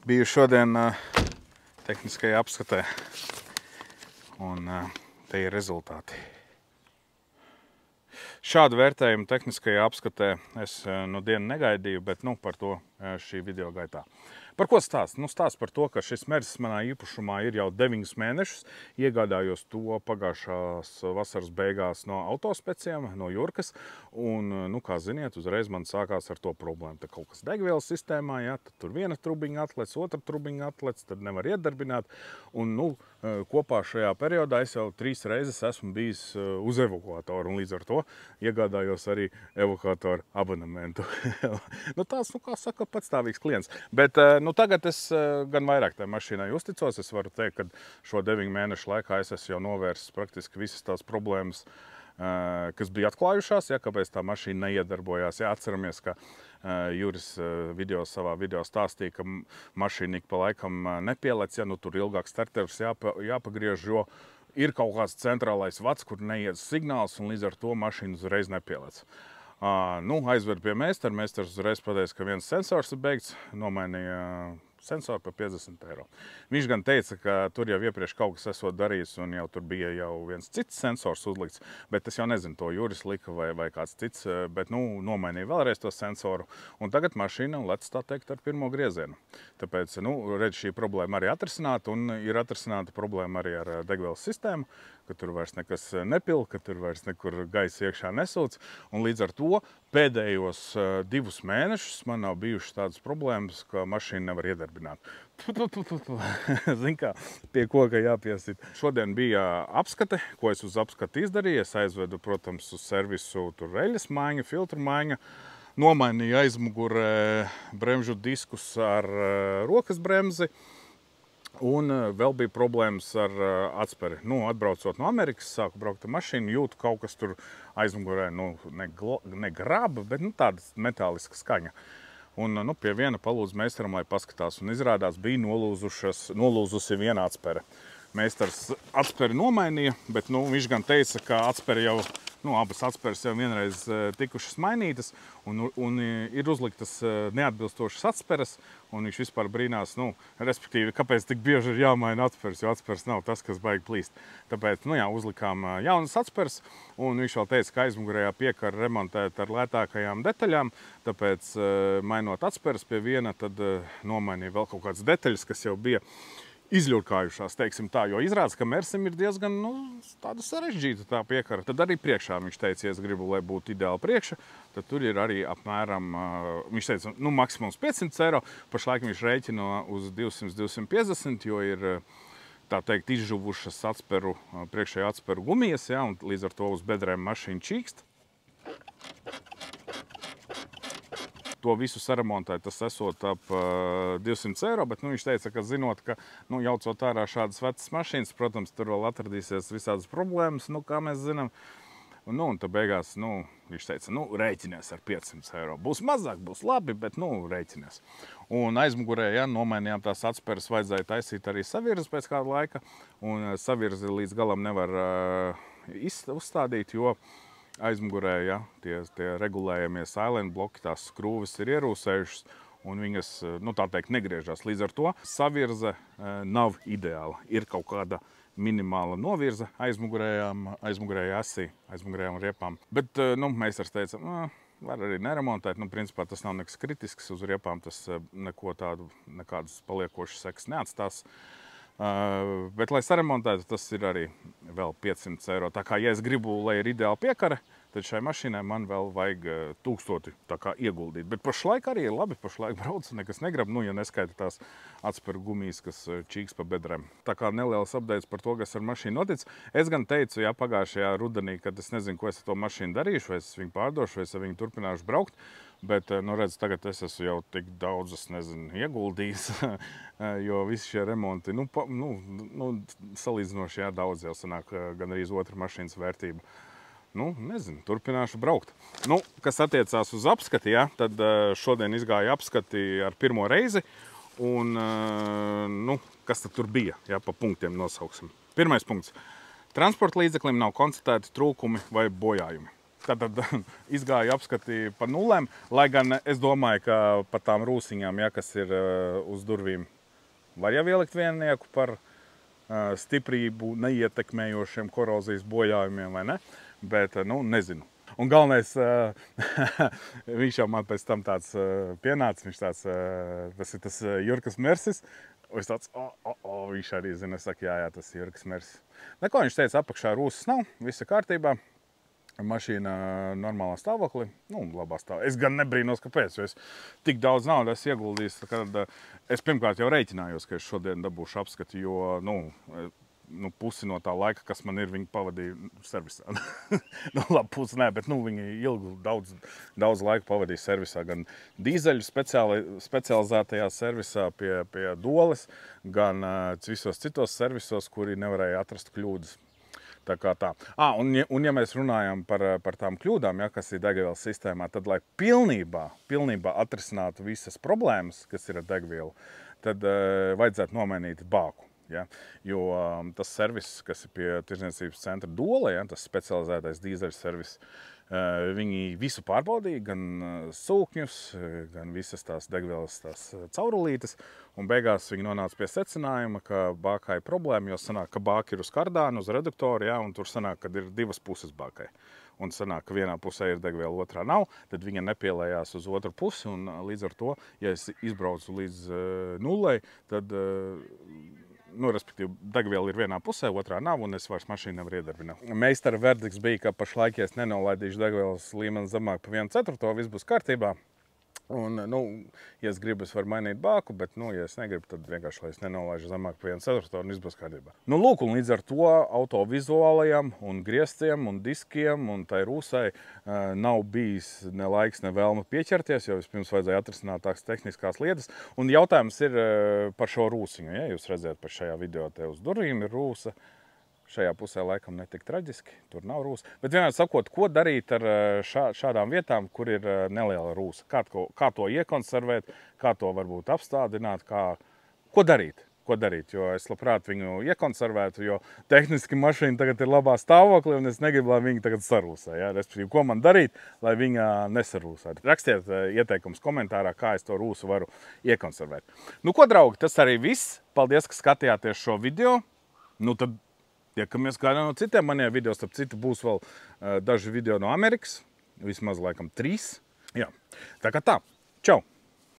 Biju šodien tehniskajā apskatē, un te ir rezultāti. Šādu vērtējumu tehniskajā apskatē es nu dienu negaidīju, bet par to šī video gaitā. Par ko stāst? Stāst par to, ka šis Merces manā īpašumā ir jau 9 mēnešus. Iegādājos to pagājušās vasaras beigās no autospeciem, no Jurkas. Un, kā ziniet, uzreiz man sākās ar to problēmu. Te kaut kas degvielas sistēmā, ja, tad tur viena trubiņa atlec, otra trubiņa atlec, tad nevar iedarbināt. Un, kopā šajā periodā es jau 3 reizes esmu bijis uz evakuatoru, un līdz ar to iegādājos arī evakuatoru abonementu. Tāds, kā saka, patstāvīgs klients. Bet, tagad es gan vairāk tai mašīnai uzticos. Es varu teikt, ka šo 9 mēnešu laikā es esmu jau novērsis praktiski visas tās problēmas, kas bija atklājušās, ja, kāpēc tā mašīna neiedarbojās. Ja, atceramies, ka Juris savā video stāstīja, ka mašīna ik pa laikam nepielec, ja tur ilgāk starters jāpagriež, jo ir kaut kāds centrālais vats, kur neiet signāls, un līdz ar to mašīna uzreiz nepielec. Aizvedu pie meistara. Meistars uzreiz pateica, ka viens sensors ir beigts, nomainīja sensoru par 50 eiro. Viņš gan teica, ka tur jau iepriekš kaut kas esot darījis, un jau tur bija jau viens cits sensors uzlikts, bet es jau nezinu, to Juris lika vai kāds cits, bet nomainīja vēlreiz to sensoru, un tagad mašīna lec, tā teikt, ar pirmo griezienu. Tāpēc, redz, šī problēma arī atrisināta, un ir atrisināta problēma arī ar degvielas sistēmu, ka tur vairs nekas nepil, ka tur vairs nekur gaisa iekšā nesūc, un līdz ar to pēdējos 2 mēnešus man nav bijušas tādas problēmas, ka mašīna nevar iedarbināt. Zin kā, pie koka jāpiesit. Šodien bija apskate, ko es uz apskati izdarīju. Es aizvedu, protams, uz servisu tur reļas maiņa, filtru maiņa, nomainīju aizmugurē bremžu diskus ar rokas bremzi. Un vēl bija problēmas ar atsperi. Atbraucot no Amerikas, sāku braukt ar mašīnu, jūtu kaut kas tur aizmugurē, ne graba, bet tāda metāliska skaņa. Un pie viena palūdzu meistaram, lai paskatās, un izrādās bija nolūzusi viena atspere. Meistars atsperi nomainīja, bet viņš gan teica, ka atsperi jau, abas atsperes jau vienreiz tikušas mainītas, un ir uzliktas neatbilstošas atsperes, un viņš vispār brīnās, respektīvi, kāpēc tik bieži ir jāmaina atsperes, jo atsperes nav tas, kas baigi plīst. Tāpēc, uzlikām jaunas atsperes, un viņš vēl teica, ka aizmugurējā piekara remontēt ar lētākajām detaļām, tāpēc, mainot atsperes pie viena, tad nomainīja vēl kaut kādas detaļas, kas jau bija izļurkājušās, teiksim tā, jo izrādās, ka Mercim ir diezgan tāda sarežģīta tā piekara. Tad arī priekšā viņš teica, ja es gribu, lai būtu ideāli priekša, tad tur ir arī apmēram, viņš teica, maksimums 500 eiro, pašlaik viņš rēķina uz 200-250, jo ir, tā teikt, izžuvušas atsperu, priekšējā atsperu gumijas, ja, un līdz ar to uz bedrēm mašīna čīkst. To visu saremontēt, tas esot ap 200 eiro, bet viņš teica, ka zinot, ka jaucot ārā šādas vecas mašīnas, protams, tur vēl atradīsies visādas problēmas, kā mēs zinām. Un tad beigās, viņš teica, rēķinies ar 500 eiro. Būs mazāk, būs labi, bet, rēķinies. Un aizmugurē, ja, nomainījām tās atsperes, vajadzēja taisīt arī savirzi pēc kāda laika, un savirzi līdz galam nevar uzstādīt, jo aizmugurē, ja, tie regulējamie silent bloki, tās skrūves ir ierūsējušas, un viņas, tā teikt, negriežās. Līdz ar to savirze nav ideāla. Ir kaut kāda minimāla novirze aizmugurējā asī, aizmugurējām riepām. Bet, meistars teica, var arī neremontēt. Principā tas nav nekas kritisks. Uz riepām tas nekādas paliekošas sekas neatstās. Bet, lai saremontētu, tas ir arī vēl 500 eiro. Tā kā, ja es gribu, lai ir ideāli piekare, tad šai mašīnai man vēl vajag 1000 tā kā ieguldīt. Bet pašlaik arī ir labi, pašlaik brauc, nekas negrab, ja neskaita tās atspēru gumijas, kas čīks pa bedrēm. Tā kā neliels updates par to, kas ar mašīnu notic. Es gan teicu, ja pagājušajā rudenī, kad es nezinu, ko es ar to mašīnu darīšu, vai es viņu pārdošu, vai es ar viņu turpināšu braukt. Bet, redz, tagad es esmu jau tik daudz, ieguldījis, jo visi šie remonti, salīdzinoši, jā, daudz jau sanāk gan arī otra mašīnas vērtība. Nezinu, turpināšu braukt. Kas attiecās uz apskati, ja, tad šodien izgāja apskati ar pirmo reizi, un, kas tad tur bija, ja, pa punktiem nosauksim. Pirmais punkts. Transporta līdzeklim nav konstatēti trūkumi vai bojājumi. Tad izgāju apskati pa nulēm, lai gan es domāju, ka pa tām rūsiņām, ja, kas ir uz durvīm Var jau ielikt viennieku par stiprību neietekmējošiem korozijas bojājumiem, vai ne? Bet, nu, nezinu. Un galvenais, viņš jau man pēc tam tāds pienāca, viņš tāds, tas ir tas Jurkas Mersis. Un es tāds, viņš arī zina, es saku, jā, tas ir Jurkas Mersis. Neko, viņš teica, apakšā rūsas nav, viss ir kārtībā. Mašīna normālā stāvoklī, nu, labā stāvoklī. Es gan nebrīnos, kāpēc, jo es tik daudz naudas ieguldījis, kad es pirmkārt jau reiķinājos, ka es šodien dabūšu apskatu, jo, nu, pusi no tā laika, kas man ir, viņi pavadīja servisā. Nu, labi, pusi nē, bet, nu, viņi ilgu daudz laika pavadīja servisā, gan dīzeļu specializētajā servisā pie Doles, gan visos citos servisos, kuri nevarēja atrast kļūdas. Tā kā tā. Un ja mēs runājam par tām kļūdām, ja, kas ir degvielas sistēmā, tad, lai pilnībā atrisinātu visas problēmas, kas ir ar degvielu, tad vajadzētu nomainīt bāku. Ja? Jo tas servis, kas ir pie tirdzniecības centra Dole, ja, tas specializētais dīzeļu servis, viņi visu pārbaudīja, gan sūkņus, gan visas tās degvielas caurulītes, un beigās viņi nonāca pie secinājuma, ka bākai ir problēma, jo sanāk, ka bāka ir uz kardāna, uz reduktoru, ja, un tur sanāk, kad ir divas puses bākai. Un sanāk, ka vienā pusē ir degviela, otrā nav, tad viņa nepielējās uz otru pusi, un līdz ar to, ja es izbraucu līdz nullei, tad nu, respektīvi, degviela ir vienā pusē, otrā nav, un es vairs mašīnu nevaru iedarbināt. Meistara verdikts bija, ka pašlaik, ja es nenolaidīšu degvielas līmeni zemāk pa 1/4, viss būs kārtībā. Un, nu, ja es gribu, es varu mainīt bāku, bet, nu, ja es negribu, tad vienkārši, lai es nenolaižu zemāk pa 1/4, un viss būs kārtībā. Nu, lūk, un līdz ar to auto vizuālajam un grieztiem un diskiem un tai rūsai nav bijis ne laiks, ne vēlme pieķerties, jo vispirms vajadzēja atrisināt tās tehniskās lietas. Un jautājums ir par šo rūsiņu. Ja jūs redzēt, par šajā video te uz durvīm ir rūsa. Šajā pusē laikam netik traģiski, tur nav rūsa. Bet vienmēr sakot, ko darīt ar šādām vietām, kur ir neliela rūsa? Kā to iekonservēt, kā to varbūt apstādināt, ko darīt? Jo es labprāt viņu iekonservētu, jo tehniski mašīna tagad ir labā stāvoklī, un es negribu, lai viņa tagad sarūsē. Ja? Respektīvi, ko man darīt, lai viņa nesarūsētu? Rakstiet ieteikums komentārā, kā es to rūsu varu iekonservēt. Nu, ko, draugi, tas arī viss. Paldies, ka skatījāties šo video. Nu, tad tiekamies kādā no citiem maniem video, starp citu būs vēl daži video no Amerikas, vismaz laikam 3. Jā, tā kā tā. Čau!